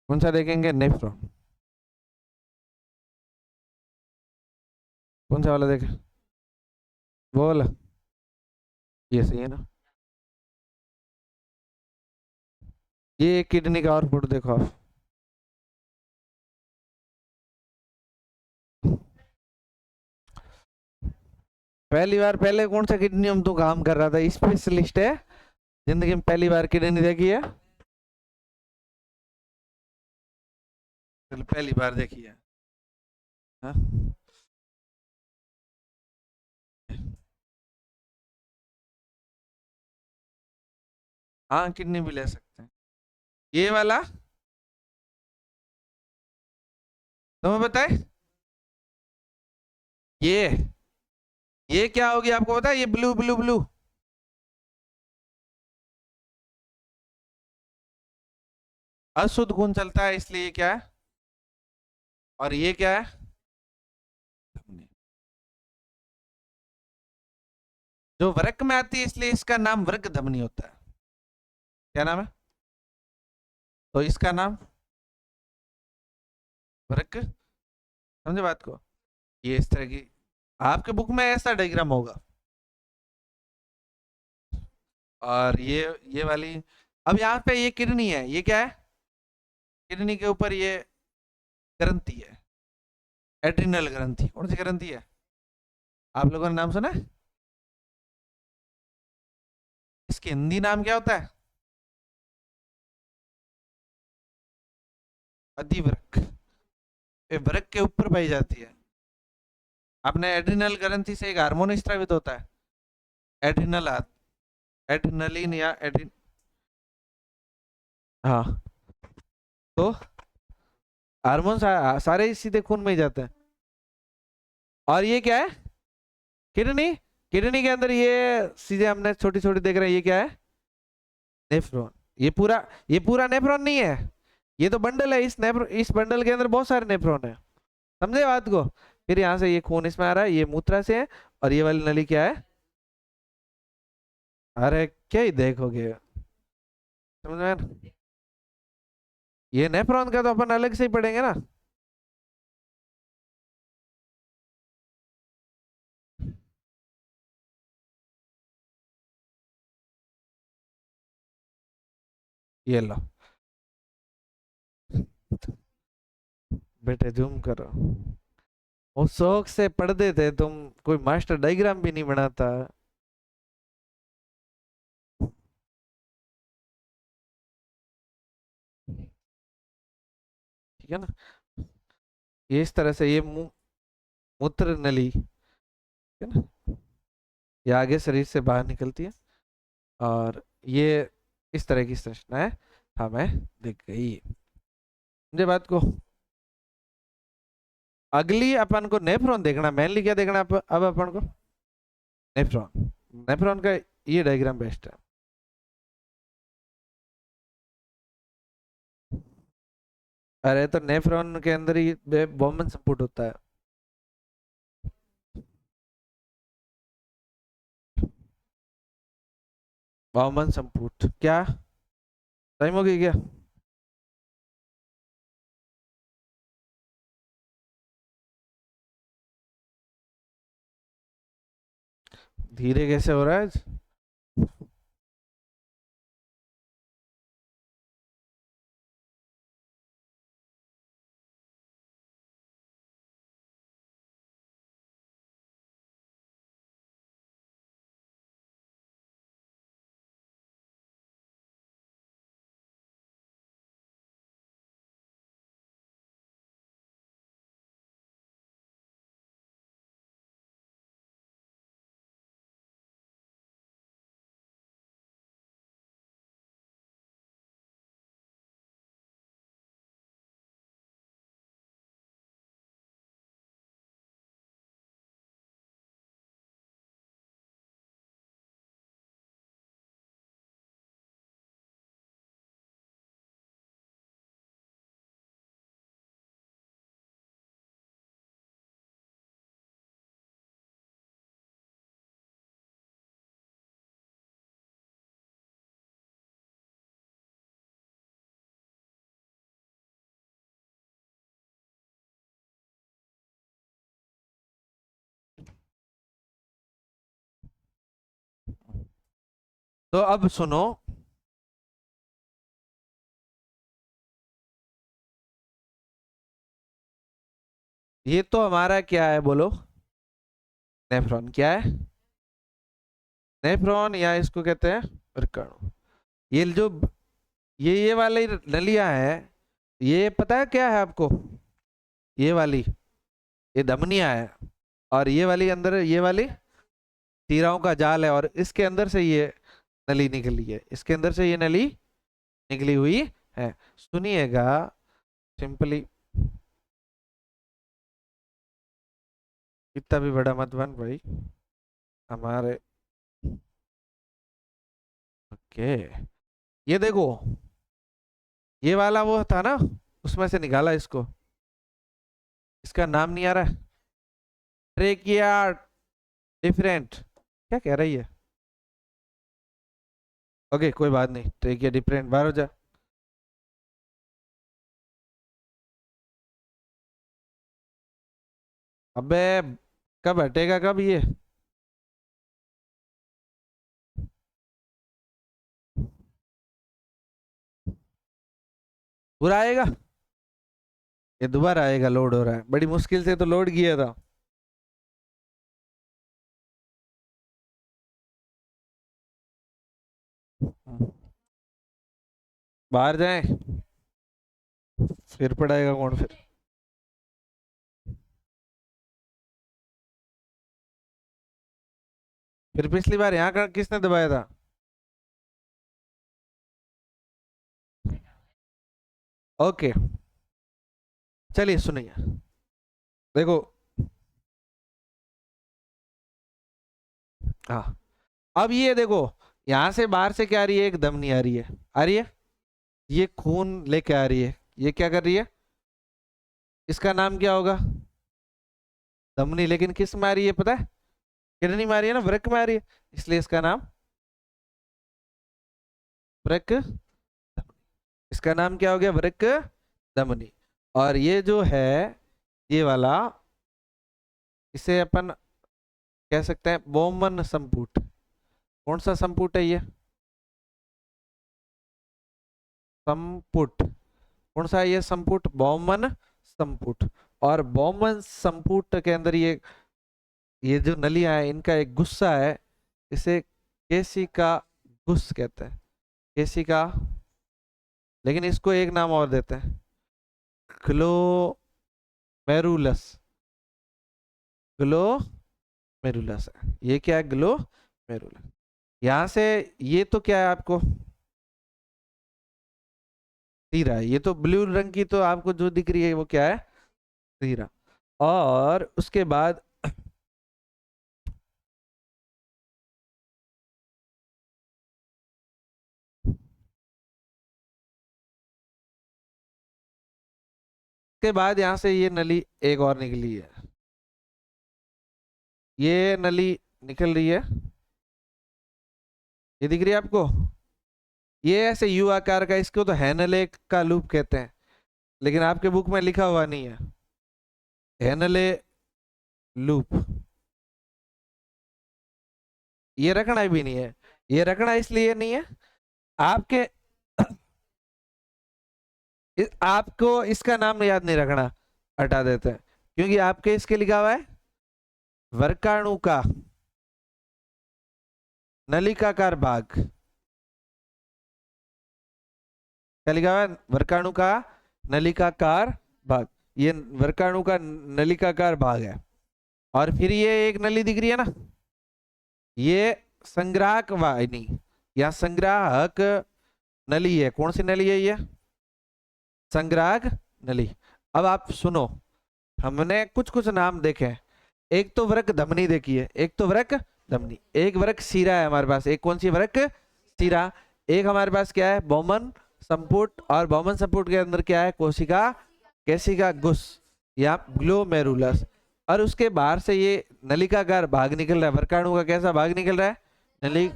कौन सा देखेंगे? नेफ्रॉन। कौन सा वाला देखे? वो वाला। ये सही है ना? ये किडनी का और फोटो देखो आप। पहली बार, पहले कौन सा किडनी हम तो काम कर रहा था, स्पेशलिस्ट है, जिंदगी में पहली बार किडनी देखी है। चलो, पहली बार देखी है। हाँ, हाँ किडनी भी ले सकते हैं। ये वाला तुम्हें बताए? ये क्या होगी आपको पता है? ये ब्लू ब्लू ब्लू, अशुद्ध खून चलता है, इसलिए ये क्या है? और ये क्या है? जो वृक्क में आती है, इसलिए इसका नाम वृक्क धमनी होता है। क्या नाम है? तो इसका नाम वृक्क। समझे बात को? ये इस तरह की, आपके बुक में ऐसा डायग्राम होगा। और ये वाली, अब यहाँ पे ये किडनी है, ये क्या है? किडनी के ऊपर ये ग्रंथि है, एड्रिनल ग्रंथि। कौन सी ग्रंथि है? आप लोगों ने नाम सुना है? इसकी हिंदी नाम क्या होता है? अधिवृक्क। ये वृक्क के ऊपर पाई जाती है। आपने एड्रिनल ग्रंथि से एक हार्मोन स्रावित होता है, एड्रिनल, एड्रिनलिन या एड्रिन, हाँ। तो हार्मोन सारे सीधे खून में ही जाते हैं। और ये क्या है? किडनी। किडनी के अंदर ये सीधे हमने छोटी छोटी देख रहे हैं, ये क्या है? नेफ्रॉन। ये पूरा नेफ्रॉन नहीं है, ये तो बंडल है। इस बंडल के अंदर बहुत सारे नेफ्रॉन है। समझे बात को? फिर यहाँ से ये खून इसमें आ रहा है, ये मूत्रा से है। और ये वाली नली क्या है? अरे क्या ही देखोगे, समझ में आया ना? ये नेफ्रॉन का तो अपन अलग से ही पढ़ेंगे ना। ये लो बेटे, जूम करो। वो शौक से पढ़ते थे तुम, कोई मास्टर डायग्राम भी नहीं बनाता। ठीक है ना? ये इस तरह से ये मूत्र नली, ठीक है ना, ये आगे शरीर से बाहर निकलती है। और ये इस तरह की संरचनाएं हमें दिख गई। मुझे बात को, अगली अपन को नेफ्रॉन देखना, मेनली क्या देखना अब अपन को? नेफ्रॉन। नेफ्रॉन का ये डायग्राम बेस्ट है। अरे तो नेफ्रॉन के अंदर ही बॉमन संपुट होता है। बॉमन संपुट क्या? टाइम हो गई क्या? धीरे कैसे हो रहा है? तो अब सुनो, ये तो हमारा क्या है बोलो, नेफ्रॉन। क्या है? नेफ्रॉन, या इसको कहते हैं वर्काणु। ये जो ये वाली नलियां है, ये पता है क्या है आपको? ये वाली, ये धमनियां है, और ये वाली अंदर, ये वाली तीराओं का जाल है, और इसके अंदर से ये नली निकली है, इसके अंदर से ये नली निकली हुई है। सुनिएगा सिंपली, इतना भी बड़ा मत बन भाई हमारे। ओके, ये देखो, ये वाला वो था ना, उसमें से निकाला इसको, इसका नाम नहीं आ रहा है, ट्रेकिया डिफरेंट, क्या कह रही है? ओके कोई बात नहीं, ट्रेकिया डिफरेंट बाहर हो जा। अबे कब हटेगा, कब ये? पूरा आएगा? ये दोबारा आएगा, लोड हो रहा है, बड़ी मुश्किल से तो लोड किया था। बाहर जाएं, फिर पड़ाएगा कौन फिर? फिर पिछली बार यहाँ का किसने दबाया था? ओके, चलिए सुनिए, देखो, हाँ, अब ये देखो, यहां से बाहर से क्या आ रही है? एक धमनी आ रही है, आ रही है, ये खून लेके आ रही है, ये क्या कर रही है? इसका नाम क्या होगा? धमनी। लेकिन किस में आ रही है पता है? किडनी में आ रही है ना, वृक्क में आ रही है, इसलिए इसका नाम वृक्क धमनी। इसका नाम क्या हो गया? वृक्क धमनी। और ये जो है, ये वाला, इसे अपन कह सकते हैं बोमन संपुट। कौन सा संपुट है ये? संपुट। कौन सा है ये संपुट? बौमन संपुट। और बौमन संपुट के अंदर ये जो नलियां है, इनका एक गुस्सा है, इसे केसिका गुस कहते हैं, केसिका। लेकिन इसको एक नाम और देते हैं, ग्लोमेरुलस। ग्लोमेरुलस है ये, क्या है? ग्लोमेरुलस। यहां से ये तो क्या है आपको तीरा है, ये तो ब्लू रंग की तो आपको जो दिख रही है वो क्या है? तीरा। और उसके बाद यहाँ से ये नली एक और निकली है, ये नली निकल रही है, ये दिख रही है आपको? ये ऐसे यू आकार का, इसको तो हैनले का लूप कहते हैं, लेकिन आपके बुक में लिखा हुआ नहीं है हैनले लूप। ये रखना भी नहीं है, ये रखना इसलिए नहीं है, आपके आपको इसका नाम याद नहीं रखना, हटा देते हैं, क्योंकि आपके इसके लिखा हुआ है वर्काणु का नलिकाकार भाग। क्या लिखा हुआ है? वर्काणु का नलिकाकार भाग। ये वर्काणु का नलिकाकार भाग है। और फिर ये एक नली दिख रही है ना, ये संग्राहक वाहिनी या संग्राहक नली है। कौन सी नली है ये? संग्राहक नली। अब आप सुनो, हमने कुछ कुछ नाम देखे, एक तो वृक्क धमनी देखी है, एक तो वृक्क धमनी, एक वृक्क शिरा है हमारे पास। एक कौन सी? वृक्क शिरा। एक हमारे पास क्या है? बौमन संपुट। और बौमन संपुट के अंदर क्या है? कोशिका, केशिका गुस या ग्लोमेरुलस। और उसके बाहर से ये नलिकाकार भाग निकल रहा है। वर्काणु का कैसा भाग निकल रहा है? नली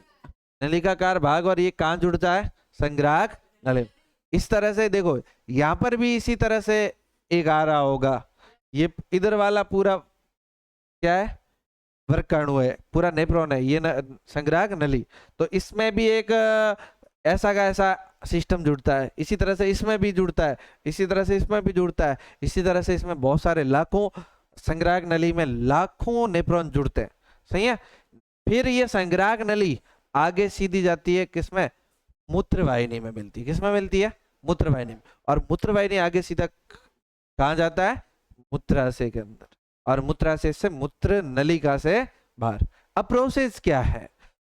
नलिकाकार भाग। और ये कहाँ जुड़ता है? संग्राहक नली। इस तरह से देखो, यहां पर भी इसी तरह से एक आ रहा होगा। ये इधर वाला पूरा क्या है? वृक्काणु है, पूरा नेफ्रॉन है, ये संग्राहक नली। तो इसमें भी एक ऐसा का ऐसा सिस्टम जुड़ता है, इसी तरह से इसमें भी जुड़ता है, इसी तरह से इसमें भी जुड़ता है, इसी तरह से इसमें बहुत सारे लाखों, संग्राहक नली में लाखों नेफ्रॉन जुड़ते हैं, सही है। फिर ये संग्राहक नली आगे सीधी जाती है किसमें, मूत्रवाहिनी में मिलती है। किसमें मिलती है, मूत्रवाहिनी में। और मूत्रवाहिनी आगे सीधा कहाँ जाता है, मूत्राशय के अंदर, और मूत्राशय से मूत्र नलिका से बाहर। अब प्रोसेस क्या है,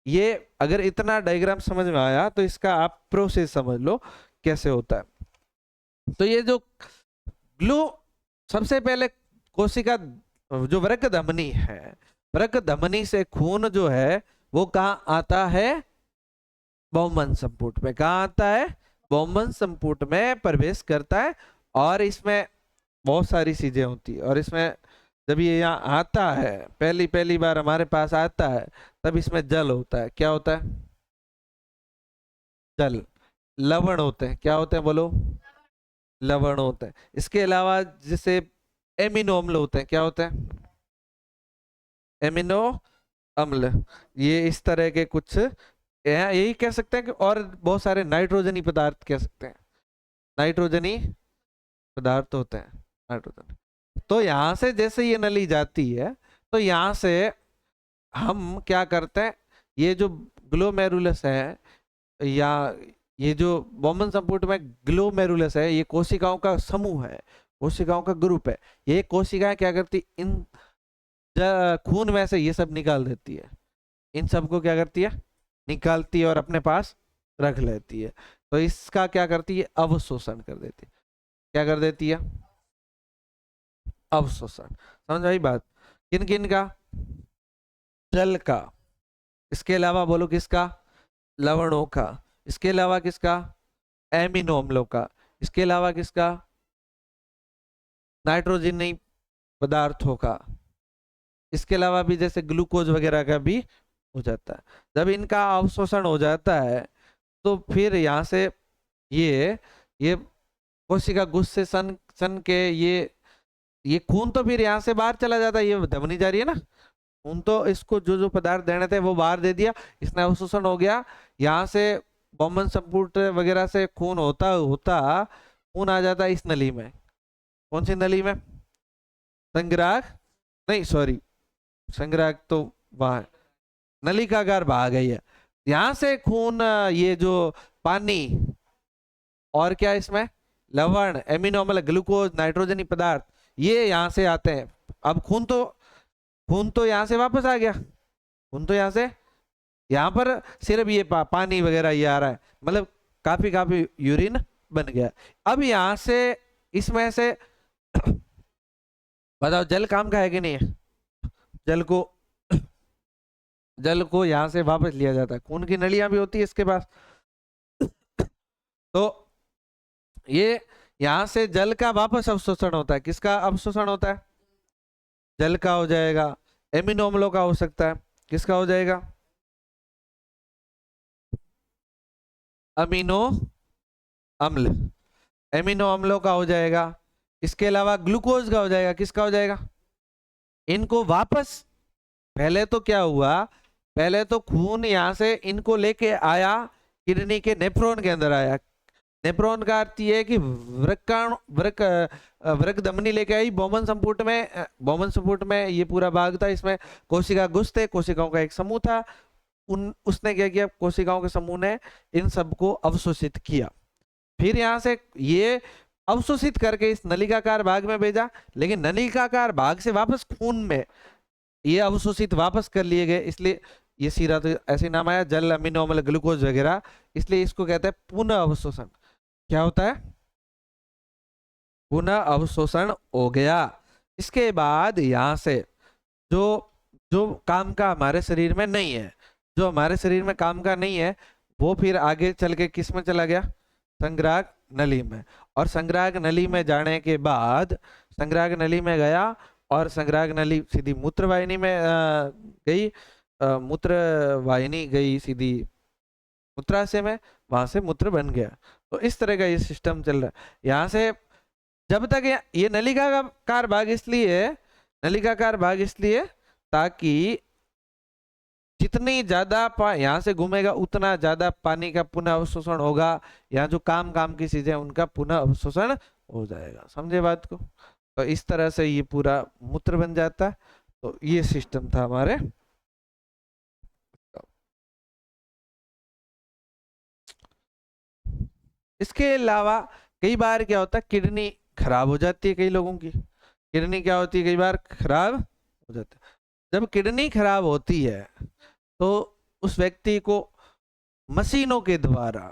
ये अगर इतना डायग्राम समझ में आया तो इसका आप प्रोसेस समझ लो कैसे होता है। तो ये जो ग्लू, सबसे पहले कोशिका जो वृक्क धमनी है, वृक्क धमनी से खून जो है वो कहाँ आता है, बहुमन संपुट में। कहाँ आता है, बहुमन संपुट में प्रवेश करता है। और इसमें बहुत सारी चीजें होती है, और इसमें जब ये यहाँ आता है, पहली बार हमारे पास आता है, तब इसमें जल होता है। क्या होता है, जल, लवण होते हैं। क्या होते हैं बोलो, लवण होते हैं। इसके अलावा जैसे एमिनो अम्ल होते हैं। क्या होते हैं, एमिनो अम्ल। ये इस तरह के कुछ यही कह सकते हैं कि, और बहुत सारे नाइट्रोजनी पदार्थ कह सकते हैं, नाइट्रोजनी पदार्थ होते हैं, नाइट्रोजन। तो यहाँ से जैसे ये नली जाती है, तो यहाँ से हम क्या करते हैं, ये जो ग्लोमेरुलस है, या ये जो बहुमन संपुट में ग्लोमेरुलस है, ये कोशिकाओं का समूह है, कोशिकाओं का ग्रुप है। ये कोशिकाएं क्या करती, इन खून में से ये सब निकाल देती है, इन सबको क्या करती है, निकालती है और अपने पास रख लेती है। तो इसका क्या करती है, अवशोषण कर देती है। क्या कर देती है, अवशोषण। समझ आई बात। किन किन का, जल का, इसके अलावा बोलो किसका, लवणों का, इसके अलावा किसका, एमिनो अम्लों का, इसके अलावा किसका, नाइट्रोजनी पदार्थों का, इसके अलावा भी जैसे ग्लूकोज वगैरह का भी हो जाता है। जब इनका अवशोषण हो जाता है तो फिर यहाँ से ये कोशिका गुस्से से सन के ये खून तो फिर यहाँ से बाहर चला जाता है, ये धमनी जा रही है ना, खून तो इसको जो जो पदार्थ देने थे वो बाहर दे दिया, इसने अवशोषण हो गया। यहाँ से बहुमन संपुट वगैरह से खून होता होता खून आ जाता है इस नली में। कौन सी नली में, संग्राहक नहीं, सॉरी, संग्राहक तो वहां, नलिकागार भाग है ये। यहाँ से खून, ये जो पानी और क्या इसमें, लवण, एमिनो अम्ल, ग्लूकोज, नाइट्रोजनी पदार्थ, ये यहाँ से आते हैं। अब खून तो यहाँ से वापस आ गया, खून तो यहाँ से, यहाँ पर सिर्फ ये पानी वगैरह ये आ रहा है, मतलब काफी यूरिन बन गया। अब यहाँ से इसमें से बताओ जल काम का है कि नहीं है, जल को यहाँ से वापस लिया जाता है, खून की नलियां भी होती है इसके पास। तो ये यहाँ से जल का वापस अवशोषण होता है। किसका अवशोषण होता है, जल का हो जाएगा, एमिनो अम्लों का हो सकता है, किसका हो जाएगा, अमीनो अम्ल, एमिनो अम्लों का हो जाएगा। इसके अलावा ग्लूकोज का हो जाएगा, किसका हो जाएगा, इनको वापस, पहले तो क्या हुआ, पहले तो खून यहाँ से इनको लेके आया, किडनी के नेफ्रॉन के अंदर आया। नेफ्रॉन का अर्थ ये है कि वृक्क धमनी लेके आई बहुमन संपुट में। बहुमन संपुट में ये पूरा भाग था, इसमें कोशिका गुच्छ थे, कोशिकाओं का एक समूह था। उसने क्या किया, कोशिकाओं के समूह ने इन सबको अवशोषित किया। फिर यहाँ से ये अवशोषित करके इस नलिकाकार भाग में भेजा, लेकिन नलिकाकार भाग से वापस खून में ये अवशोषित वापस कर लिए गए, इसलिए ये सीरा तो ऐसे नाम आया, जल, अमीनो अम्ल, ग्लूकोज वगैरह, इसलिए इसको कहते हैं पुनः अवशोषण। क्या होता है, पुनः अवशोषण हो गया। इसके बाद यहाँ से जो जो काम का हमारे शरीर में नहीं है, जो हमारे शरीर में काम का नहीं है, वो फिर आगे चल के किस में चला गया, संग्राहक नली में। और संग्राहक नली में जाने के बाद, संग्राहक नली में गया और संग्राहक नली सीधी मूत्रवाहिनी में गई, मूत्रवाहिनी गई सीधी मूत्राशय में, वहां से मूत्र बन गया। तो इस तरह का ये सिस्टम चल रहा है। यहाँ से जब तक ये नलिकाकार भाग इसलिए ताकि जितनी ज्यादा यहाँ से घूमेगा उतना ज्यादा पानी का पुनः अवशोषण होगा। यहाँ जो काम काम की चीजें उनका पुनः अवशोषण हो जाएगा। समझे बात को? तो इस तरह से ये पूरा मूत्र बन जाता है। तो ये सिस्टम था हमारे। इसके अलावा कई बार क्या होता है, किडनी खराब हो जाती है कई लोगों की। किडनी क्या होती है, कई बार खराब हो जाती है। जब किडनी खराब होती है तो उस व्यक्ति को मशीनों के द्वारा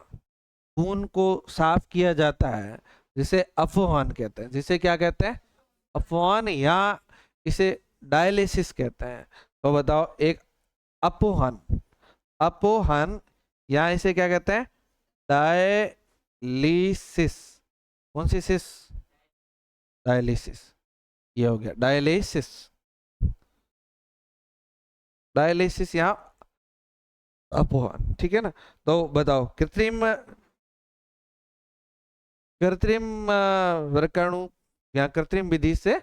खून को साफ किया जाता है, जिसे अफवान कहते हैं। जिसे क्या कहते हैं? अफवान, या इसे डायलिसिस कहते हैं। तो बताओ, एक अपोहन, अपोहन, या इसे क्या कहते हैं? डायलिसिस। कौन सी सिस? डायलिसिस। ये हो गया डायलिसिस। डायलिसिस यहाँ अपोहन, ठीक है ना? तो बताओ, कृत्रिम कृत्रिम वर्गाणु या कृत्रिम विधि से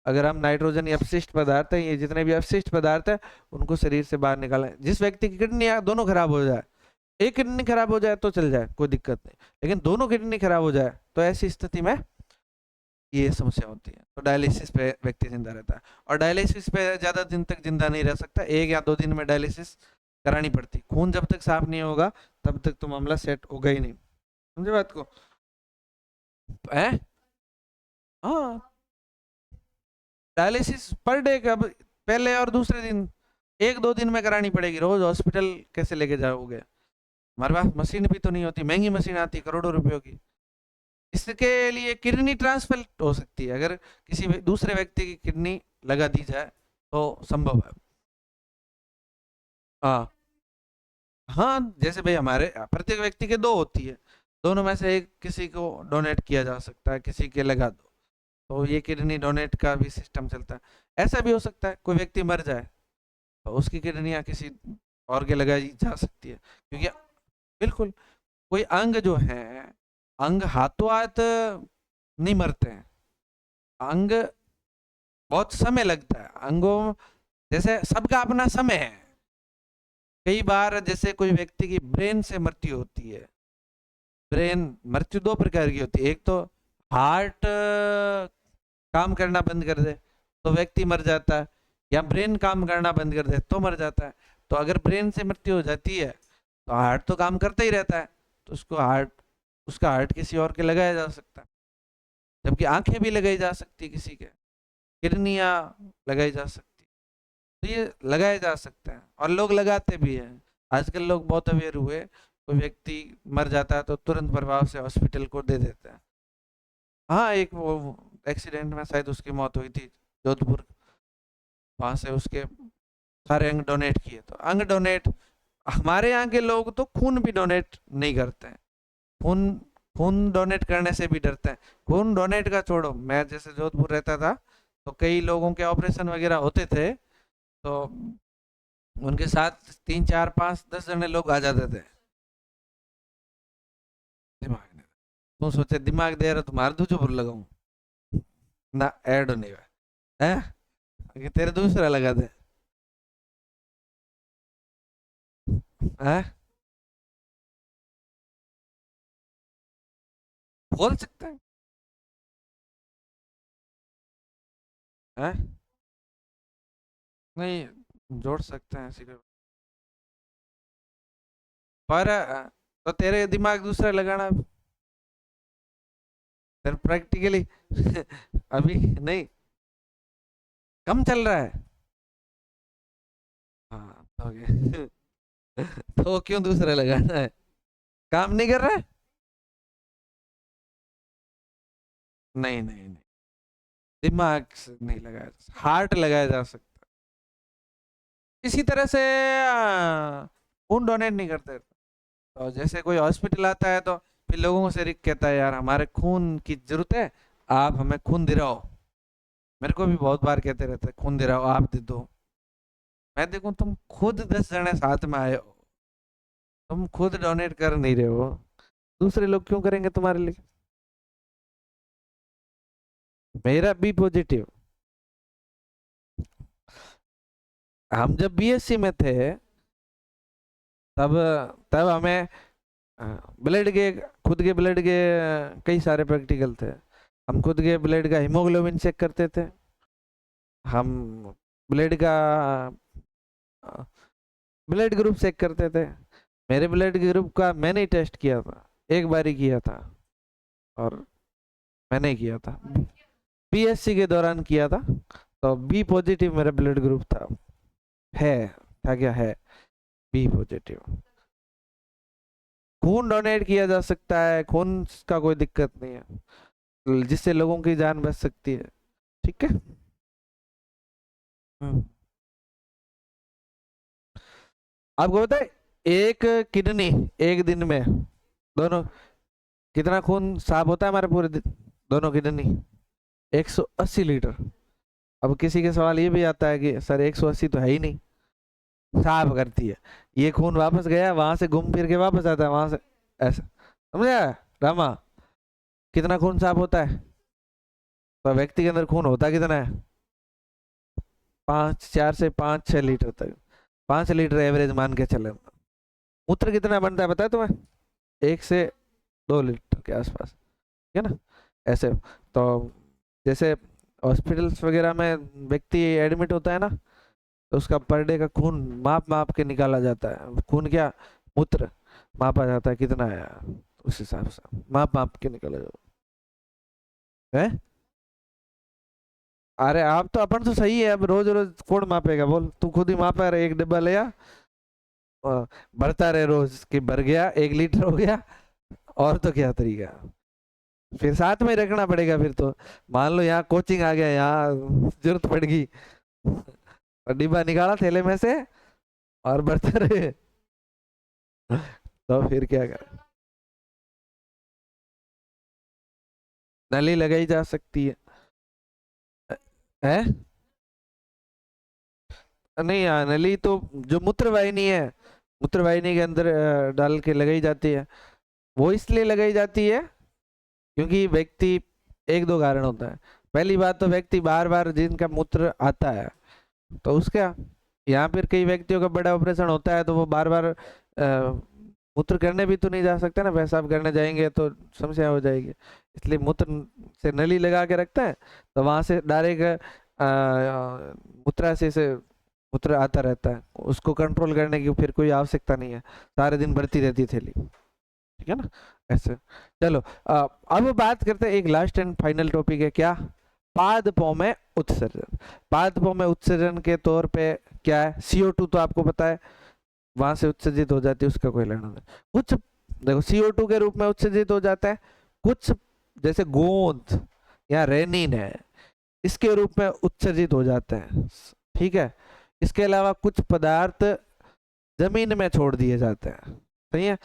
अगर हम नाइट्रोजन या अपशिष्ट पदार्थ है, ये जितने भी अपशिष्ट पदार्थ है उनको शरीर से बाहर निकालें। जिस व्यक्ति की किडनी दोनों खराब हो जाए, एक किडनी खराब हो जाए तो चल जाए, कोई दिक्कत नहीं, लेकिन दोनों किडनी खराब हो जाए तो ऐसी स्थिति में ये समस्या होती है। तो डायलिसिस पे व्यक्ति जिंदा रहता है, और डायलिसिस पे ज्यादा दिन तक जिंदा नहीं रह सकता। 1 या 2 दिन में डायलिसिस करानी पड़ती। खून जब तक साफ नहीं होगा तब तक तो मामला सेट होगा ही नहीं। समझे बात को? है? हाँ, डायलिसिस पर डे का पहले और दूसरे दिन, 1-2 दिन में करानी पड़ेगी। रोज हॉस्पिटल कैसे लेके जाओगे? हमारे पास मशीन भी तो नहीं होती, महंगी मशीन आती करोड़ों रुपयों की। इसके लिए किडनी ट्रांसप्लांट हो सकती है, अगर किसी दूसरे व्यक्ति की किडनी लगा दी जाए तो संभव है। हाँ हाँ, जैसे भाई हमारे प्रत्येक व्यक्ति के 2 होती है, दोनों में से एक किसी को डोनेट किया जा सकता है, किसी के लगा दो। तो ये किडनी डोनेट का भी सिस्टम चलता है। ऐसा भी हो सकता है कोई व्यक्ति मर जाए तो उसकी किडनियाँ किसी और के लगाई जा सकती है, क्योंकि बिल्कुल कोई अंग जो है, अंग हाथों हाथ नहीं मरते हैं। अंग बहुत समय लगता है अंगों, जैसे सबका अपना समय है। कई बार जैसे कोई व्यक्ति की ब्रेन से मृत्यु होती है। ब्रेन मृत्यु 2 प्रकार की होती है। एक तो हार्ट काम करना बंद कर दे तो व्यक्ति मर जाता है, या ब्रेन काम करना बंद कर दे तो मर जाता है। तो अगर ब्रेन से मृत्यु हो जाती है तो हार्ट तो काम करता ही रहता है, तो उसका हार्ट किसी और के लगाया जा सकता है। जबकि आंखें भी लगाई जा सकती किसी के, किडनियां लगाई जा सकती, तो ये लगाए जा सकते हैं और लोग लगाते भी हैं। आजकल लोग बहुत अवेयर हुए, कोई व्यक्ति मर जाता है तो तुरंत प्रभाव से हॉस्पिटल को दे देते हैं। हाँ, एक वो एक्सीडेंट में शायद उसकी मौत हुई थी जोधपुर, वहां से उसके सारे अंग डोनेट किए। तो अंग डोनेट, हमारे यहाँ के लोग तो खून भी डोनेट नहीं करते हैं। खून खून डोनेट करने से भी डरते हैं। खून डोनेट का छोड़ो, मैं जैसे जोधपुर रहता था तो कई लोगों के ऑपरेशन वगैरह होते थे, तो उनके साथ 3, 4, 5, 10 जने लोग आ जाते थे। दिमाग नहीं, तू सोचे दिमाग दे रहा तुम्हारे दूजो पर लगाऊं ना, ऐड नहीं हुआ है कि तेरे दूसरा लगा दे। हैं? बोल सकते हैं? हैं? नहीं, जोड़ सकते हैं ऐसी कोई, पर तो तेरे दिमाग दूसरा लगाना फिर प्रैक्टिकली अभी नहीं, कम चल रहा है। हाँ तो तो क्यों दूसरा लगाना है? काम नहीं कर रहा है? नहीं नहीं नहीं, दिमाग से नहीं लगाया जा सकता, हार्ट लगाया जा सकता है। इसी तरह से खून डोनेट नहीं करते। तो जैसे कोई हॉस्पिटल आता है तो फिर लोगों से रिक कहता है, यार हमारे खून की जरूरत है, आप हमें खून दिलाओ। मेरे को भी बहुत बार कहते रहते खून दिलाओ, आप दे दो। मैं देखूं तुम खुद 10 जने साथ में आए हो, तुम खुद डोनेट कर नहीं रहे हो, दूसरे लोग क्यों करेंगे तुम्हारे लिए? मेरा बी पॉजिटिव। हम जब बीएससी में थे तब तब हमें ब्लड के, खुद के ब्लड के कई सारे प्रैक्टिकल थे। हम खुद के ब्लड का हीमोग्लोबिन चेक करते थे, हम ब्लड का ब्लड ग्रुप चेक करते थे। मेरे ब्लड ग्रुप का मैंने ही टेस्ट किया था, एक बार ही किया था, और मैंने ही किया था, पीएससी के दौरान किया था। तो बी पॉजिटिव मेरा ब्लड ग्रुप था, है, था क्या है, बी पॉजिटिव। खून डोनेट किया जा सकता है, खून का कोई दिक्कत नहीं है, जिससे लोगों की जान बच सकती है। ठीक है। आपको पता है एक किडनी एक दिन में, दोनों, कितना खून साफ होता है हमारे पूरे दिन, दोनों किडनी 180 लीटर। अब किसी के सवाल ये भी आता है कि सर 180 तो है ही नहीं, साफ करती है, ये खून वापस गया वहां से घूम फिर के वापस आता है वहां से, ऐसा समझा रामा? कितना खून साफ होता है? तो व्यक्ति के अंदर खून होता कितना है? 4 से 5 6 लीटर तक, 5 लीटर एवरेज मान के चले। मूत्र कितना बनता है पता है तुम्हें? 1 से 2 लीटर के आसपास, ठीक है ना? ऐसे तो जैसे हॉस्पिटल्स वगैरह में व्यक्ति एडमिट होता है ना, तो उसका पर डे का खून माप माप के निकाला जाता है, खून क्या, मूत्र मापा जाता है कितना है, उस हिसाब से माप माप के निकाला जाता है। अरे आप तो, अपन तो सही है, अब रोज रोज कौन मापेगा बोल, तू खुद ही मापा रहे, एक डिब्बा ले आ, भरता रहे रोज कि भर गया 1 लीटर हो गया, और तो क्या तरीका, फिर साथ में रखना पड़ेगा फिर तो। मान लो यहाँ कोचिंग आ गया, यहाँ जरूरत पड़ गई, और डिब्बा निकाला थैले में से और भरते रहे, तो फिर क्या कर, नली लगाई जा सकती है? नहीं नली तो जो मूत्र वाहिनी है, मूत्र वाहिनी के अंदर डाल के लगाई जाती है। वो इसलिए लगाई जाती है क्योंकि व्यक्ति, एक दो कारण होता है। पहली बात तो व्यक्ति बार बार जिनका मूत्र आता है, तो उसका, यहाँ पर कई व्यक्तियों का बड़ा ऑपरेशन होता है, तो वो बार बार मूत्र करने भी तो नहीं जा सकते ना, पेशाब करने जाएंगे तो समस्या हो जाएगी, इसलिए मूत्र से नली लगा के रखता है, तो वहां से डायरेक्ट मूत्राशय से मूत्र आता रहता है, उसको कंट्रोल करने की फिर कोई आवश्यकता नहीं है, सारे दिन बढ़ती रहती है थैली, ठीक है ना? ऐसे चलो, अब बात करते हैं, एक लास्ट एंड फाइनल टॉपिक है क्या, पादपों में उत्सर्जन। पादपों में उत्सर्जन के तौर पे क्या है, CO2 तो आपको पता है वहां से उत्सर्जित हो जाती है, उसका कोई लेना नहीं। कुछ देखो CO2 के रूप में उत्सर्जित हो जाता है, कुछ जैसे गोंद या रेनिन है, इसके रूप में उत्सर्जित हो जाते हैं, ठीक है? इसके अलावा कुछ पदार्थ जमीन में छोड़ दिए जाते हैं, सही है?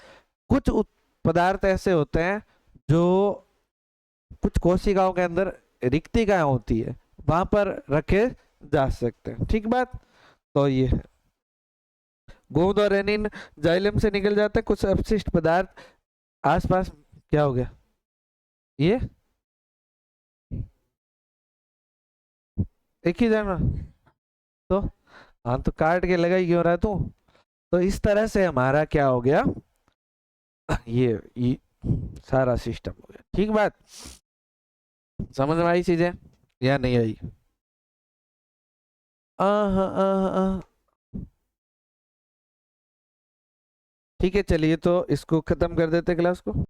कुछ पदार्थ ऐसे होते हैं जो कुछ कोशिकाओं के अंदर रिक्तिकाएं होती है, वहां पर रखे जा सकते हैं, ठीक बात? तो ये है, गोंद और रेनिन जाइलम से निकल जाता है, कुछ अपशिष्ट पदार्थ आसपास, क्या हो गया ये, एक ही जाना, तो हाँ, तो काट के लगा ही क्यों रहा तू? तो इस तरह से हमारा क्या हो गया, ये सारा सिस्टम हो गया, ठीक बात? समझ में आई चीजें या नहीं आई? ठीक है, चलिए तो इसको खत्म कर देते क्लास को।